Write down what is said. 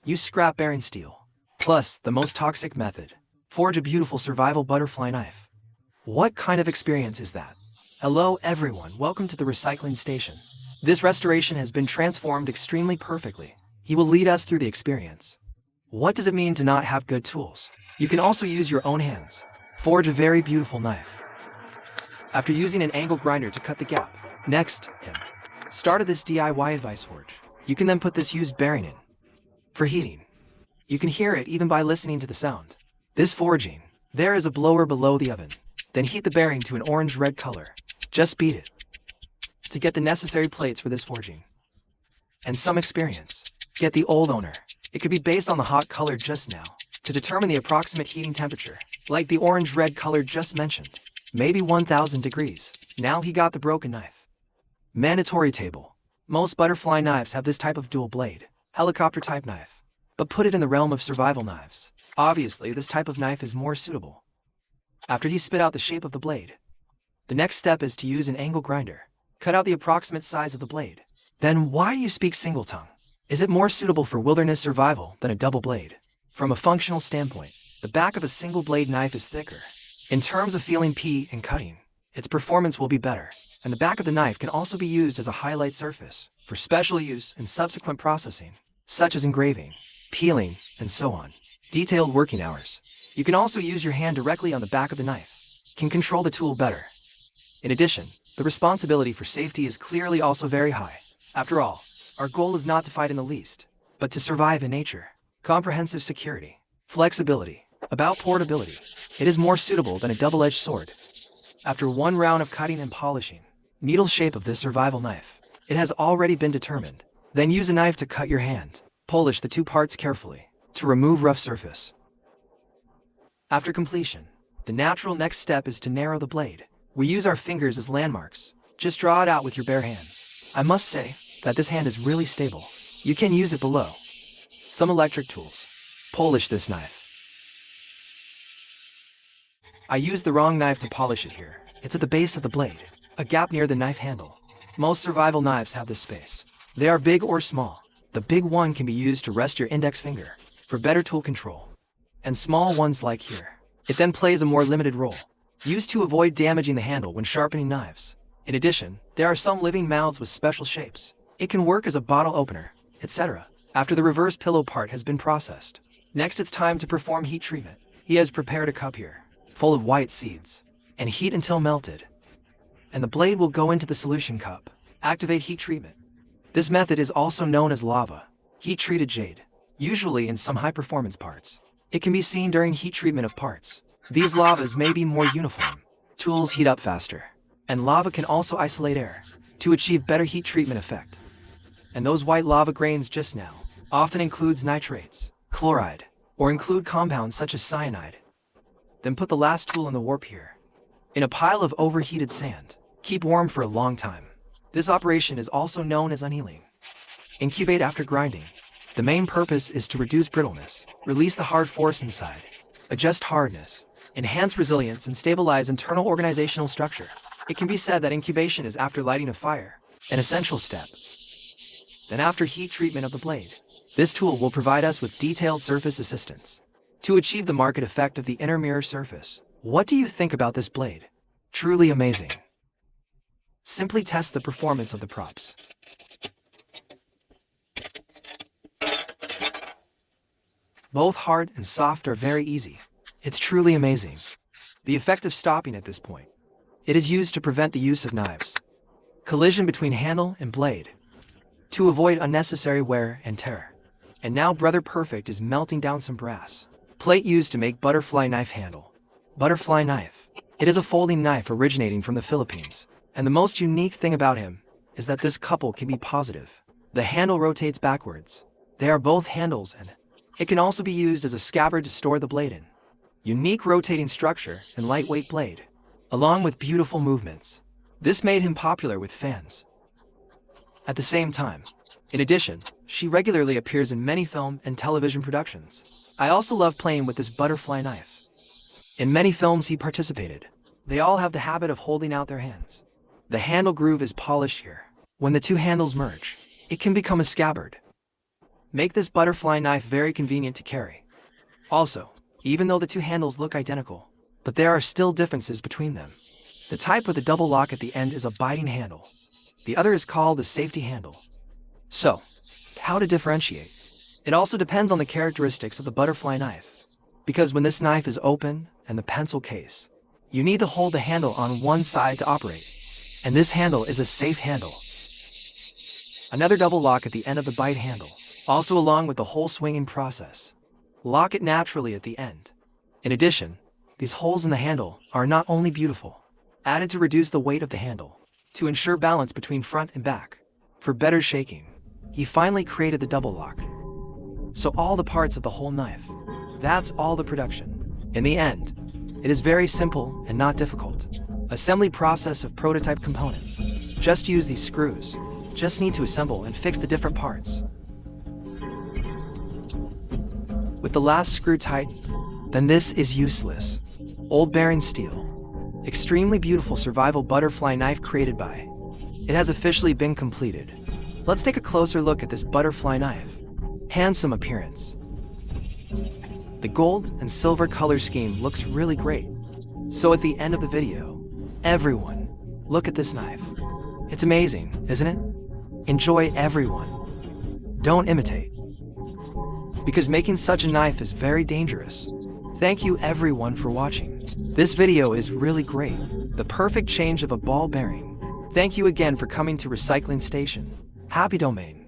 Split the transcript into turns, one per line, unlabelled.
Use scrap bearing steel. Plus, the most toxic method. Forge a beautiful survival butterfly knife. What kind of experience is that? Hello everyone, welcome to the recycling station. This restoration has been transformed extremely perfectly. He will lead us through the experience. What does it mean to not have good tools? You can also use your own hands. Forge a very beautiful knife. After using an angle grinder to cut the gap. Next, started this DIY advice forge. You can then put this used bearing in. For heating. You can hear it even by listening to the sound. This forging. There is a blower below the oven. Then heat the bearing to an orange-red color. Just beat it. To get the necessary plates for this forging. And some experience. Get the old owner. It could be based on the hot color just now. To determine the approximate heating temperature. Like the orange-red color just mentioned. Maybe 1000 degrees. Now he got the broken knife. Mandatory table. Most butterfly knives have this type of dual blade, helicopter type knife. But put it in the realm of survival knives. Obviously, this type of knife is more suitable. After you spit out the shape of the blade, the next step is to use an angle grinder. Cut out the approximate size of the blade. Then why do you speak single tongue? Is it more suitable for wilderness survival than a double blade? From a functional standpoint, the back of a single blade knife is thicker. In terms of feeling pee and cutting, its performance will be better. And the back of the knife can also be used as a highlight surface for special use and subsequent processing, such as engraving, peeling, and so on. Detailed working hours. You can also use your hand directly on the back of the knife. Can control the tool better. In addition, the responsibility for safety is clearly also very high. After all, our goal is not to fight in the least, but to survive in nature. Comprehensive security. Flexibility. About portability. It is more suitable than a double-edged sword. After one round of cutting and polishing, needle shape of this survival knife. It has already been determined. Then use a knife to cut your hand. Polish the two parts carefully to remove rough surface. After completion, the natural next step is to narrow the blade. We use our fingers as landmarks. Just draw it out with your bare hands. I must say that this hand is really stable. You can use it below. Some electric tools. Polish this knife. I used the wrong knife to polish it here. It's at the base of the blade. A gap near the knife handle. Most survival knives have this space. They are big or small. The big one can be used to rest your index finger for better tool control. And small ones like here. It then plays a more limited role. Used to avoid damaging the handle when sharpening knives. In addition, there are some living mouths with special shapes. It can work as a bottle opener, etc. After the reverse pillow part has been processed. Next it's time to perform heat treatment. He has prepared a cup here, full of white seeds. And heat until melted. And the blade will go into the solution cup. Activate heat treatment. This method is also known as lava. Heat-treated jade. Usually in some high-performance parts. It can be seen during heat treatment of parts. These lavas may be more uniform. Tools heat up faster. And lava can also isolate air to achieve better heat treatment effect. And those white lava grains just now often includes nitrates, chloride, or include compounds such as cyanide. Then put the last tool in the warp here. In a pile of overheated sand. Keep warm for a long time. This operation is also known as annealing. Incubate after grinding. The main purpose is to reduce brittleness, release the hard force inside, adjust hardness, enhance resilience and stabilize internal organizational structure. It can be said that incubation is after lighting a fire, an essential step. Then after heat treatment of the blade, this tool will provide us with detailed surface assistance to achieve the market effect of the inner mirror surface. What do you think about this blade? Truly amazing. Simply test the performance of the props. Both hard and soft are very easy. It's truly amazing. The effect of stopping at this point. It is used to prevent the use of knives. Collision between handle and blade. To avoid unnecessary wear and tear. And now Brother Perfect is melting down some brass. Plate used to make butterfly knife handle. Butterfly knife. It is a folding knife originating from the Philippines. And the most unique thing about him is that this couple can be positive. The handle rotates backwards. They are both handles and it can also be used as a scabbard to store the blade in. Unique rotating structure and lightweight blade, along with beautiful movements. This made him popular with fans. At the same time, in addition, she regularly appears in many film and television productions. I also love playing with this butterfly knife. In many films he participated. They all have the habit of holding out their hands. The handle groove is polished here. When the two handles merge, it can become a scabbard. make this butterfly knife very convenient to carry. Also, even though the two handles look identical, but there are still differences between them. The type with a double lock at the end is a biting handle. The other is called a safety handle. So, how to differentiate? It also depends on the characteristics of the butterfly knife. Because when this knife is open and the pencil case, you need to hold the handle on one side to operate. And this handle is a safe handle. Another double lock at the end of the bite handle, also along with the whole swinging process. Lock it naturally at the end. In addition, these holes in the handle are not only beautiful, added to reduce the weight of the handle, to ensure balance between front and back. For better shaking, he finally created the double lock. So all the parts of the whole knife, that's all the production. In the end, it is very simple and not difficult. Assembly process of prototype components. Just use these screws. Just need to assemble and fix the different parts. With the last screw tightened, then this is useless. Old bearing steel. Extremely beautiful survival butterfly knife created by. It has officially been completed. Let's take a closer look at this butterfly knife. Handsome appearance. The gold and silver color scheme looks really great. So at the end of the video, everyone, look at this knife. It's amazing, isn't it? Enjoy, everyone. Don't imitate. Because making such a knife is very dangerous. Thank you everyone for watching. This video is really great. The perfect change of a ball bearing. Thank you again for coming to Recycling Station. Happy domain.